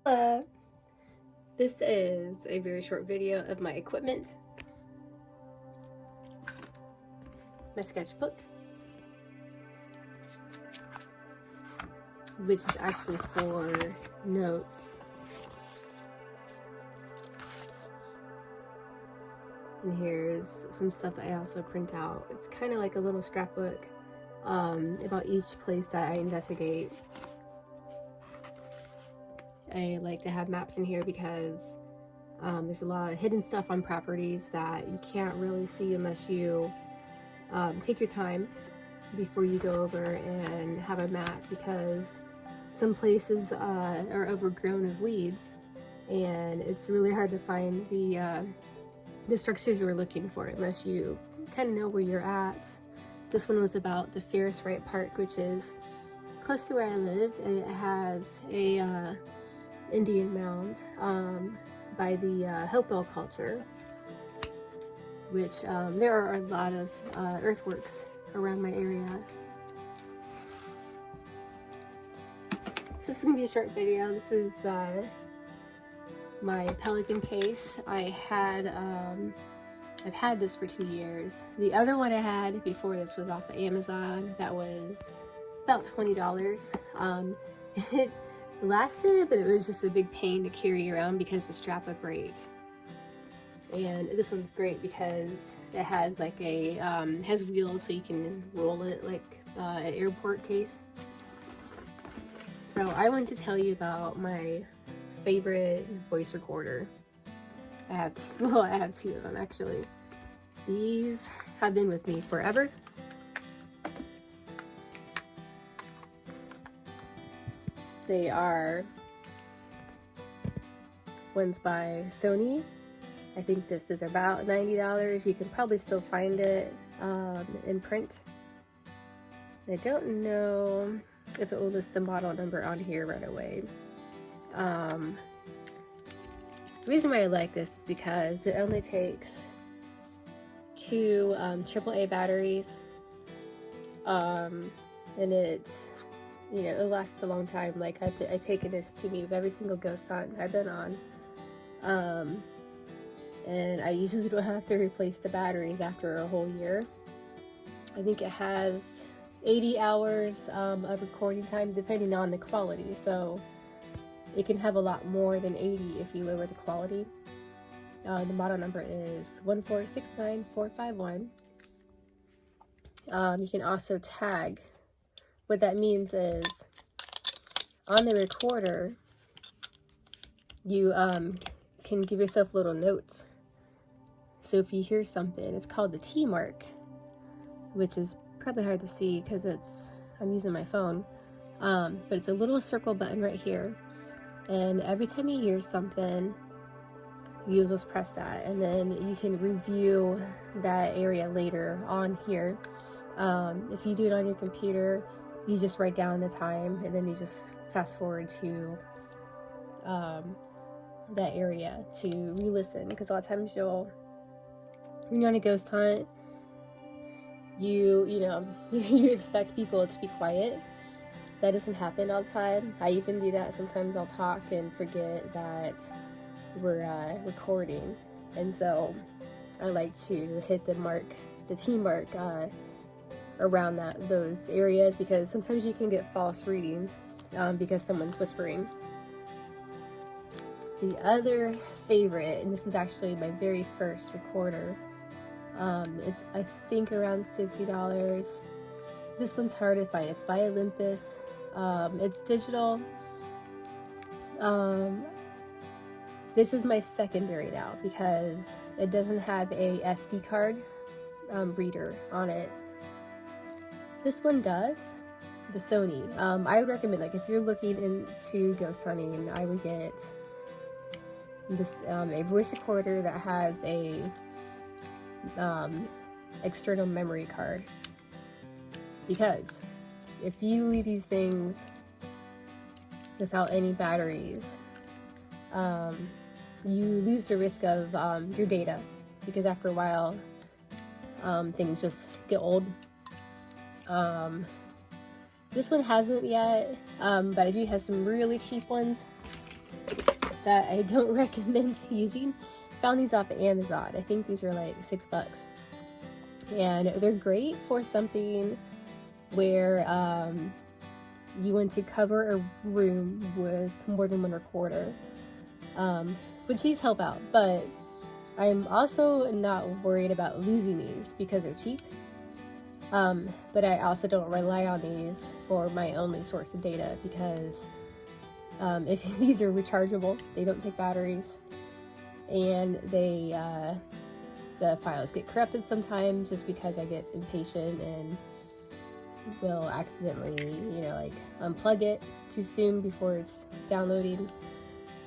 This is a very short video of my equipment, my sketchbook, which is actually for notes. And here's some stuff that I also print out. It's kind of like a little scrapbook about each place that I investigate. I like to have maps in here because there's a lot of hidden stuff on properties that you can't really see unless you take your time before you go over and have a map, because some places are overgrown of weeds and it's really hard to find the structures you're looking for unless you kind of know where you're at. This one was about the Ferris Wright Park, which is close to where I live, and it has a Indian mound by the Hopewell culture, which there are a lot of earthworks around my area. So this is gonna be a short video. This is my pelican case. I've had this for 2 years. The other one I had before this was off of Amazon. That was about $20. It lasted, but it was just a big pain to carry around because the strap would break. And this one's great because it has like a has wheels, so you can roll it like an airport case. So I want to tell you about my favorite voice recorder. I have two of them actually. These have been with me forever. They are, one's by Sony. I think this is about $90. You can probably still find it in print. I don't know if it will list the model number on here right away. The reason why I like this is because it only takes 2 AAA batteries, and it's, you know, it lasts a long time. Like I taken this to me with every single ghost hunt I've been on, and I usually don't have to replace the batteries after a whole year. I think it has 80 hours of recording time depending on the quality, so it can have a lot more than 80 if you lower the quality. The model number is 1469451. You can also tag. What that means is on the recorder, you can give yourself little notes. So if you hear something, it's called the T mark, which is probably hard to see because I'm using my phone, but it's a little circle button right here. And every time you hear something, you just press that, and then you can review that area later on here. If you do it on your computer, you just write down the time, and then you just fast forward to that area to re-listen, because a lot of times when you're on a ghost hunt, you expect people to be quiet. That doesn't happen all the time. I even do that. Sometimes I'll talk and forget that we're recording, and so I like to hit the T mark around those areas, because sometimes you can get false readings because someone's whispering. The other favorite, and this is actually my very first recorder, it's I think around $60. This one's hard to find. It's by Olympus. It's digital. This is my secondary now because it doesn't have a SD card reader on it. This one does, the Sony. I would recommend, like, if you're looking into ghost hunting, I would get this a voice recorder that has a external memory card, because if you leave these things without any batteries, you lose the risk of your data, because after a while things just get old. This one hasn't yet, but I do have some really cheap ones. that I don't recommend using. Found these off of Amazon. I think these are like $6. And they're great for something where you want to cover a room with more than one recorder. Which these help out, but I'm also not worried about losing these because they're cheap. But I also don't rely on these for my only source of data because if these are rechargeable, they don't take batteries, and the files get corrupted sometimes just because I get impatient and will accidentally, like unplug it too soon before it's downloading.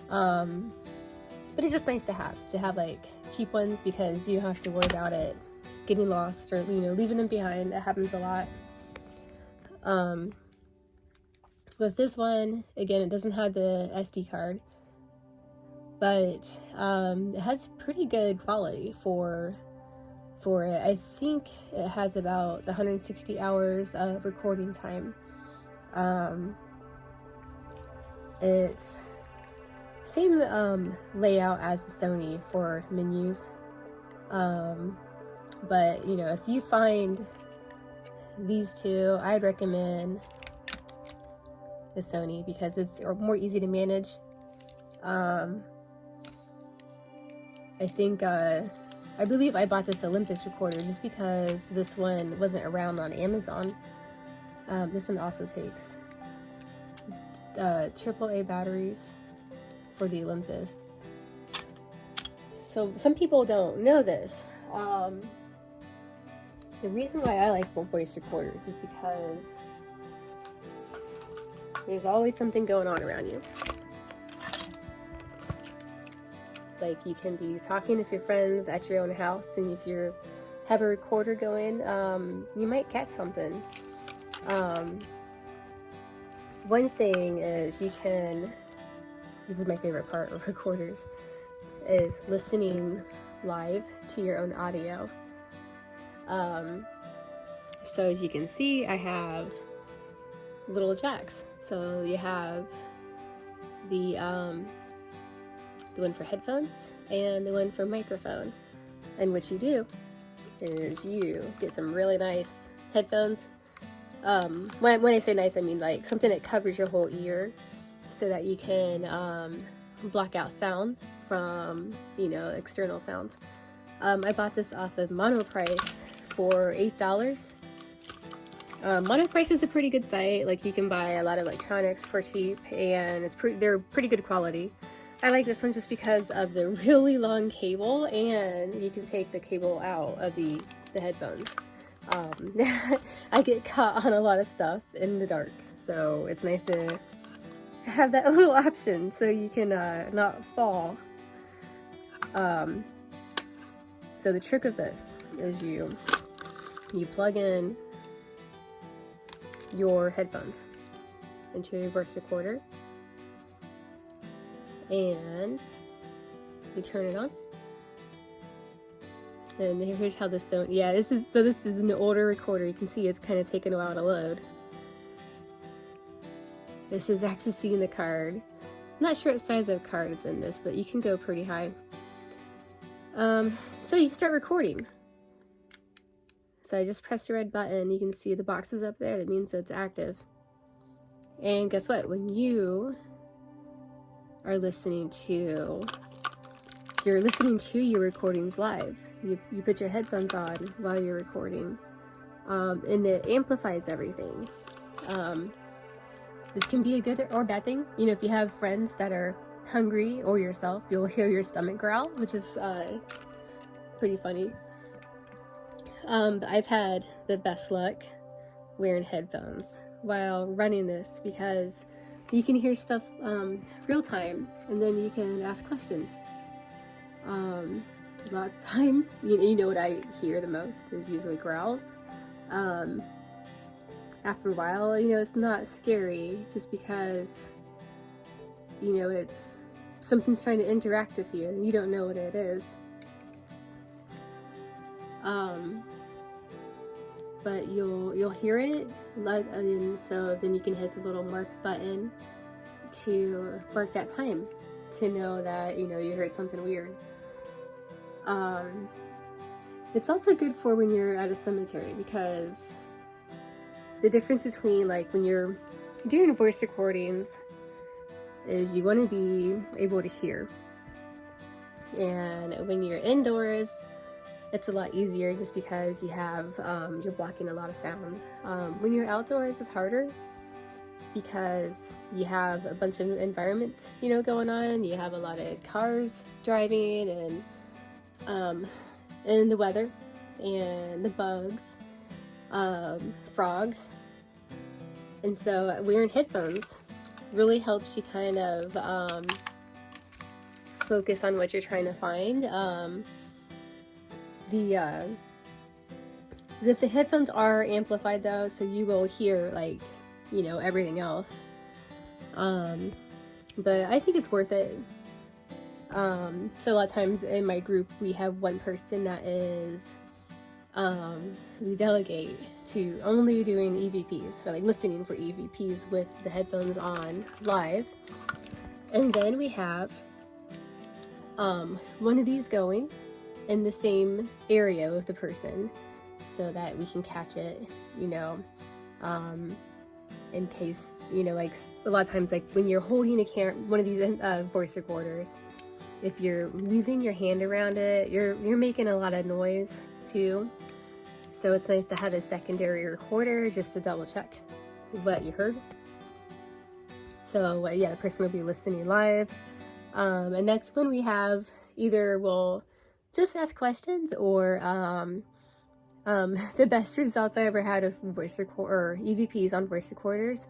But it's just nice to have like cheap ones because you don't have to worry about it getting lost or leaving them behind. That happens a lot. With this one, again, it doesn't have the SD card, but it has pretty good quality for it. I think it has about 160 hours of recording time. It's same layout as the Sony for menus, but if you find these two, I'd recommend the Sony because it's more easy to manage. I believe I bought this Olympus recorder just because this one wasn't around on Amazon. This one also takes AAA batteries for the Olympus. So some people don't know this. The reason why I like voice recorders is because there's always something going on around you. Like you can be talking with your friends at your own house, and if you have a recorder going, you might catch something. One thing is this is my favorite part of recorders, is listening live to your own audio. So as you can see, I have little jacks. So you have the one for headphones and the one for microphone. And what you do is you get some really nice headphones. When I say nice, I mean like something that covers your whole ear so that you can block out sounds from, external sounds. I bought this off of Monoprice for $8. Monoprice is a pretty good site. Like you can buy a lot of electronics for cheap, and they're pretty good quality. I like this one just because of the really long cable, and you can take the cable out of the headphones. I get caught on a lot of stuff in the dark, so it's nice to have that little option so you can not fall. So the trick of this is you plug in your headphones into a reverse recorder, and you turn it on. And here's how this sound. Yeah, this is an older recorder. You can see it's kind of taken a while to load. This is accessing the card. I'm not sure what size of card it's in this, but you can go pretty high. So you start recording. So I just press the red button. You can see the boxes up there. That means it's active. And guess what? When you are listening to your recordings live, you put your headphones on while you're recording, and it amplifies everything, which can be a good or bad thing. If you have friends that are hungry or yourself, you'll hear your stomach growl, which is pretty funny. I've had the best luck wearing headphones while running this because you can hear stuff real time, and then you can ask questions. Lots of times, you know what I hear the most is usually growls. After a while, it's not scary just because, it's something's trying to interact with you and you don't know what it is. But you'll hear it, and so then you can hit the little mark button to mark that time. to know that, you know, you heard something weird. It's also good for when you're at a cemetery, because the difference between like when you're doing voice recordings is you want to be able to hear, and when you're indoors it's a lot easier just because you have you're blocking a lot of sound. When you're outdoors it's harder because you have a bunch of environment, you know, going on. You have a lot of cars driving, and the weather and the bugs, frogs. And so wearing headphones really helps you kind of focus on what you're trying to find. The headphones are amplified though, so you will hear, like, you know, everything else. But I think it's worth it. So a lot of times in my group we have one person that is we delegate to only doing EVPs, or like listening for EVPs with the headphones on live. And then we have one of these going in the same area with the person so that we can catch it, you know, in case, you know, like a lot of times, like when you're holding one of these voice recorders, if you're moving your hand around it, you're making a lot of noise too. So it's nice to have a secondary recorder just to double check what you heard. So yeah, the person will be listening live. And that's when we have either we'll just ask questions, or the best results I ever had of EVPs on voice recorders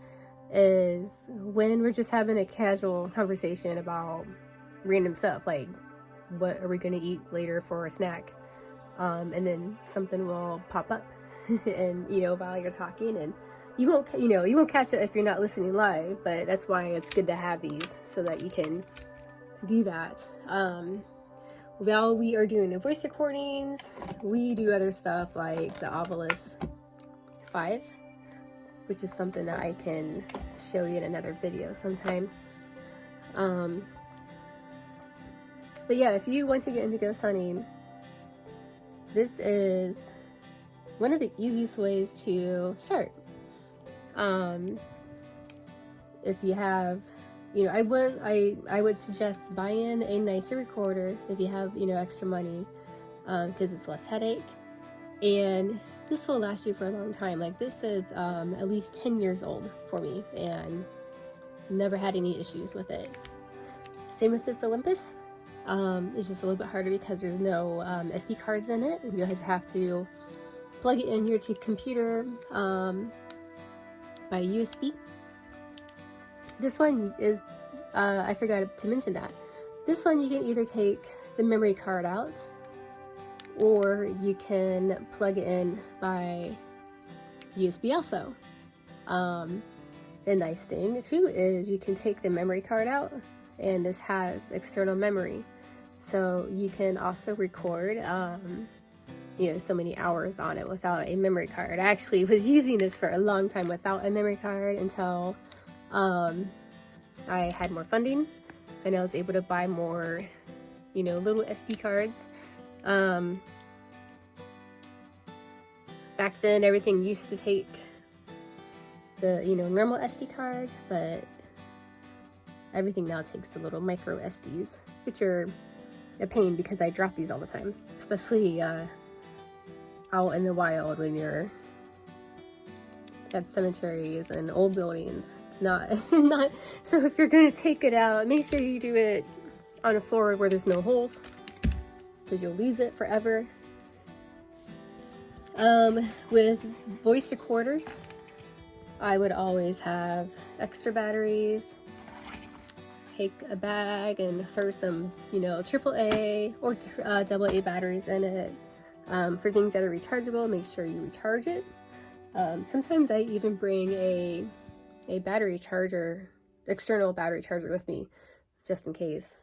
is when we're just having a casual conversation about random stuff, like what are we going to eat later for a snack, and then something will pop up and, you know, while you're talking, and you won't catch it if you're not listening live, but that's why it's good to have these so that you can do that. While we are doing the voice recordings, we do other stuff like the Obelisk 5, which is something that I can show you in another video sometime. But yeah, if you want to get into ghost hunting, this is one of the easiest ways to start. If you have, you know, I would suggest buying a nicer recorder if you have, you know, extra money, because it's less headache, and this will last you for a long time. Like this is at least 10 years old for me, and never had any issues with it. Same with this Olympus. It's just a little bit harder because there's no SD cards in it. You just have to plug it in here to computer by USB. This one is, I forgot to mention that. This one you can either take the memory card out, or you can plug it in by USB also. The nice thing too is you can take the memory card out, and this has external memory. So you can also record, you know, so many hours on it without a memory card. I actually was using this for a long time without a memory card until I had more funding and I was able to buy more, you know, little SD cards. Back then everything used to take the, you know, normal SD card, but everything now takes the little micro SDs, which are a pain because I drop these all the time, especially out in the wild when you're at cemeteries and old buildings. It's not so if you're going to take it out, make sure you do it on a floor where there's no holes, because you'll lose it forever. With voice recorders, I would always have extra batteries. Take a bag and throw some, you know, AAA or AA batteries in it. For things that are rechargeable, make sure you recharge it. Sometimes I even bring a battery charger, external battery charger with me, just in case.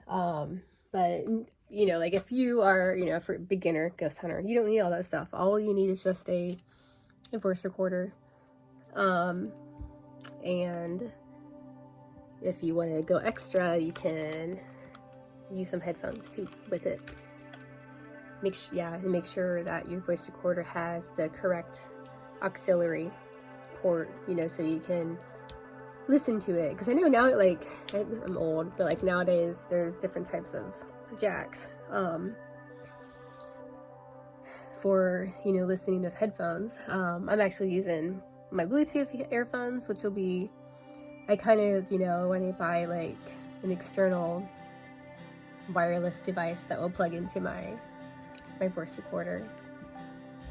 But you know, like if you are, you know, for beginner ghost hunter, you don't need all that stuff. All you need is just a voice recorder, and if you want to go extra, you can use some headphones too with it. Make sure that your voice recorder has the correct auxiliary port, you know, so you can listen to it. Because I know now, like, I'm old, but like nowadays there's different types of jacks for, you know, listening with headphones. I'm actually using my Bluetooth earphones, which will be, I kind of, you know, when I buy like an external wireless device that will plug into my voice recorder,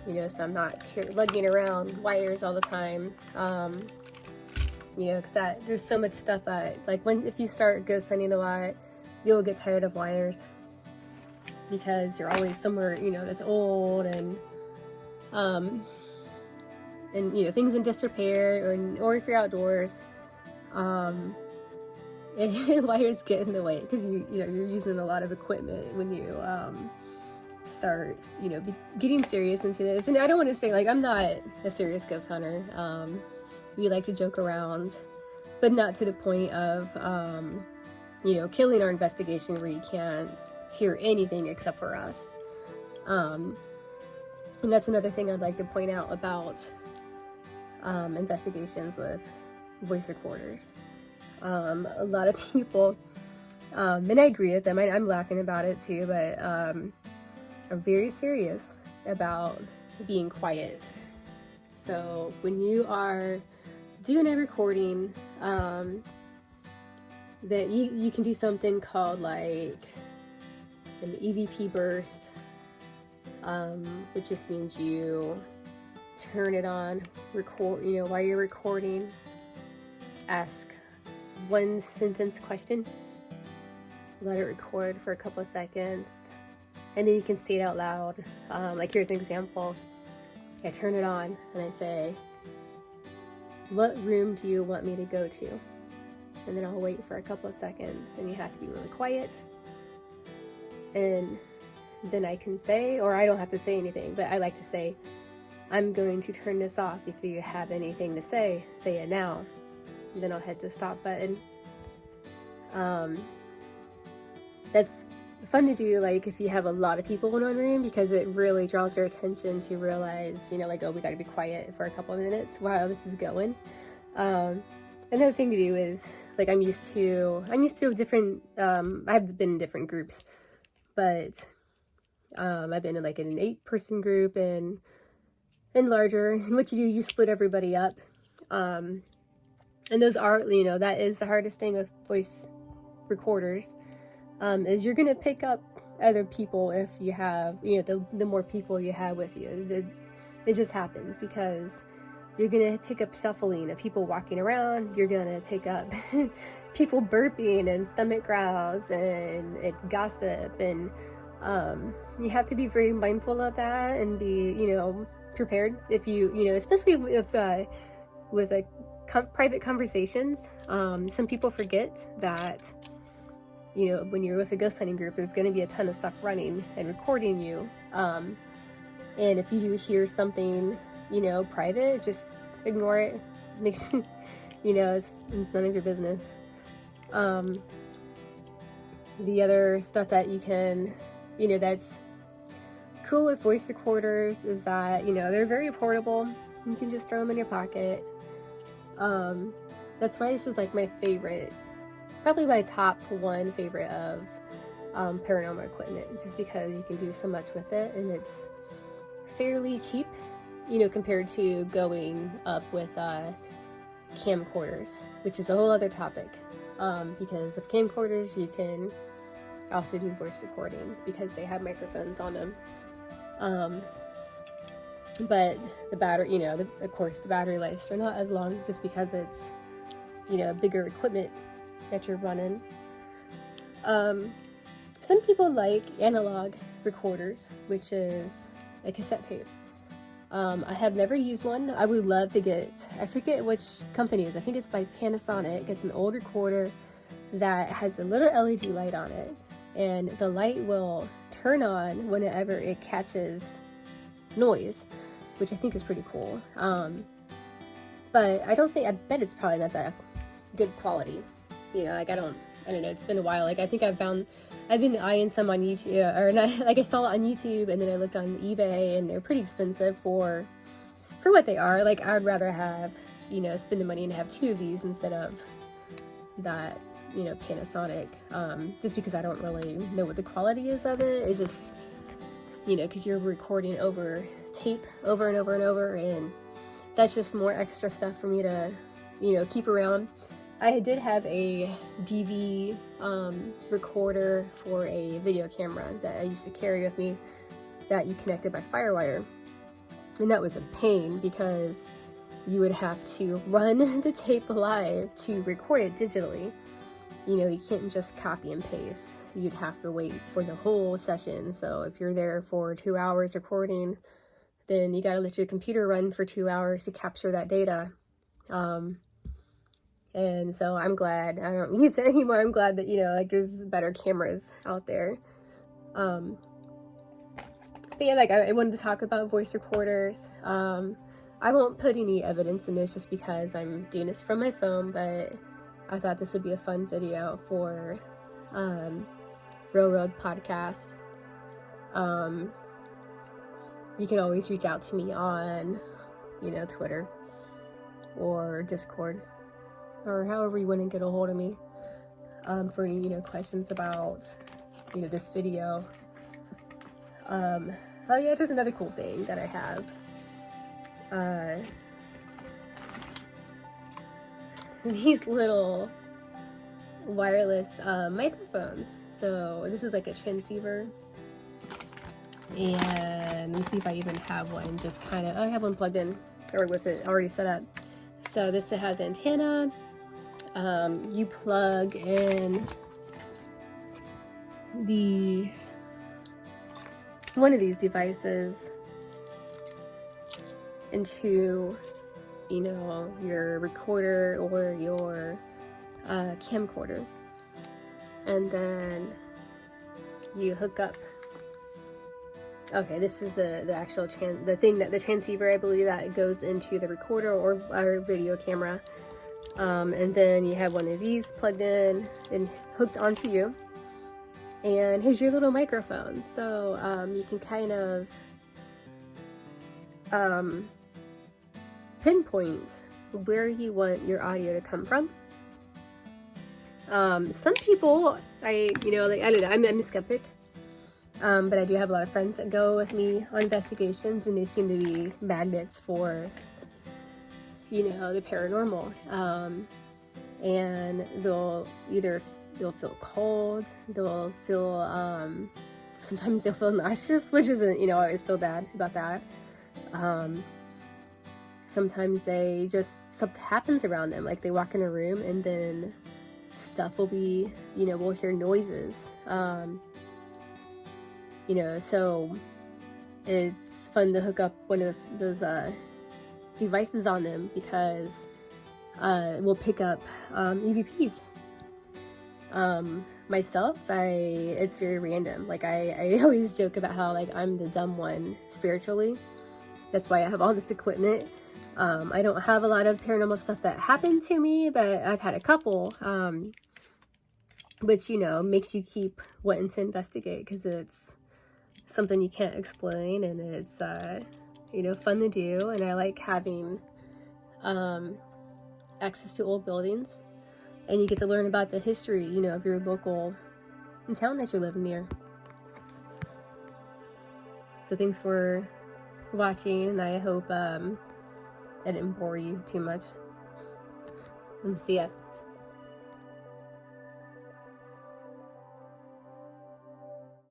you know, so I'm not lugging around wires all the time, you know, because there's so much stuff that, like, if you start ghost hunting a lot, you'll get tired of wires because you're always somewhere, you know, that's old and you know, things in disrepair, or if you're outdoors, and wires get in the way because you know, you're using a lot of equipment when you start, you know, getting serious into this. And I don't want to say, like, I'm not a serious ghost hunter. We like to joke around, but not to the point of you know, killing our investigation where you can't hear anything except for us. And that's another thing I'd like to point out about investigations with voice recorders. A lot of people, and I agree with them, I'm laughing about it too, but are very serious about being quiet. So when you are doing a recording, that you can do something called like an EVP burst, which just means you turn it on, record, you know, while you're recording, ask one sentence question, let it record for a couple of seconds, and then you can say it out loud. Like, here's an example. I turn it on and I say, what room do you want me to go to? And then I'll wait for a couple of seconds, and you have to be really quiet. And then I can say, or I don't have to say anything, but I like to say, I'm going to turn this off. If you have anything to say it now. And then I'll hit the stop button. That's fun to do, like, if you have a lot of people in one room, because it really draws their attention to realize, you know, like, oh, we got to be quiet for a couple of minutes while this is going. Another thing to do is, like, I'm used to different, I've been in different groups, but I've been in like an 8-person group and larger. And what you do, you split everybody up. And those are, you know, that is the hardest thing with voice recorders, is you're going to pick up other people if you have, you know, the more people you have with you. It just happens because you're going to pick up shuffling of people walking around. You're going to pick up people burping and stomach growls and gossip. And you have to be very mindful of that and be, you know, prepared if you know, especially if with a private conversations. Some people forget that, you know, when you're with a ghost hunting group, there's going to be a ton of stuff running and recording you. And if you do hear something, you know, private, just ignore it. Make sure, you know, it's none of your business. The other stuff that you can, you know, that's cool with voice recorders is that, you know, they're very portable. You can just throw them in your pocket. That's why this is like my favorite, probably my top 1 favorite of paranormal equipment, just because you can do so much with it, and it's fairly cheap, you know, compared to going up with camcorders, which is a whole other topic. Because of camcorders, you can also do voice recording because they have microphones on them. But the battery, you know, of course, the battery lives are not as long just because it's, you know, bigger equipment that you're running. Some people like analog recorders, which is a cassette tape. I have never used one. I would love to get, I forget which company it is. I think it's by Panasonic. It's an old recorder that has a little LED light on it, and the light will turn on whenever it catches noise, which I think is pretty cool. But I bet it's probably not that good quality. you know, like I don't know, it's been a while. Like I think I've been eyeing some on YouTube, or not, like I saw it on YouTube and then I looked on eBay, and they're pretty expensive for what they are. Like I would rather have, you know, spend the money and have 2 of these instead of that, you know, Panasonic, just because I don't really know what the quality is of it. It's just, you know, because you're recording over tape over and over and over, and that's just more extra stuff for me to, you know, keep around. I did have a DV recorder for a video camera that I used to carry with me that you connected by FireWire, and that was a pain because you would have to run the tape live to record it digitally. You know, you can't just copy and paste. You'd have to wait for the whole session. So if you're there for 2 hours recording, then you got to let your computer run for 2 hours to capture that data. And so I'm glad I don't use it anymore. I'm glad that, you know, like there's better cameras out there. But yeah, like I wanted to talk about voice recorders. I won't put any evidence in this just because I'm doing this from my phone, but I thought this would be a fun video for Railroad Podcast. You can always reach out to me on, you know, Twitter or Discord, or however you want to get a hold of me, for any, you know, questions about, you know, this video. Oh yeah, there's another cool thing that I have. These little wireless microphones. So this is like a transceiver, and let me see if I even have one. Just kind of, I have one plugged in, or with it already set up. So this has antenna. You plug in one of these devices into, you know, your recorder or your camcorder, and then you hook up. Okay, this is the actual the transceiver, I believe, that goes into the recorder or our video camera. And then you have one of these plugged in and hooked onto you, and here's your little microphone. So you can kind of pinpoint where you want your audio to come from. Some people, I don't know, I'm a skeptic, but I do have a lot of friends that go with me on investigations, and they seem to be magnets for, you know, the paranormal. And they'll feel cold, they'll feel, sometimes they'll feel nauseous, which isn't, you know, I always feel bad about that. Sometimes they just, something happens around them, like they walk in a room and then stuff will be, you know, we'll hear noises. You know, so it's fun to hook up one of those devices on them, because we'll pick up EVPs. Myself, it's very random. Like I always joke about how, like, I'm the dumb one spiritually. That's why I have all this equipment. I don't have a lot of paranormal stuff that happened to me, but I've had a couple, which, you know, makes you keep wanting to investigate, because it's something you can't explain, and it's, you know, fun to do. And I like having access to old buildings, and you get to learn about the history, you know, of your local town that you're living near. So thanks for watching, and I hope I didn't bore you too much. See ya.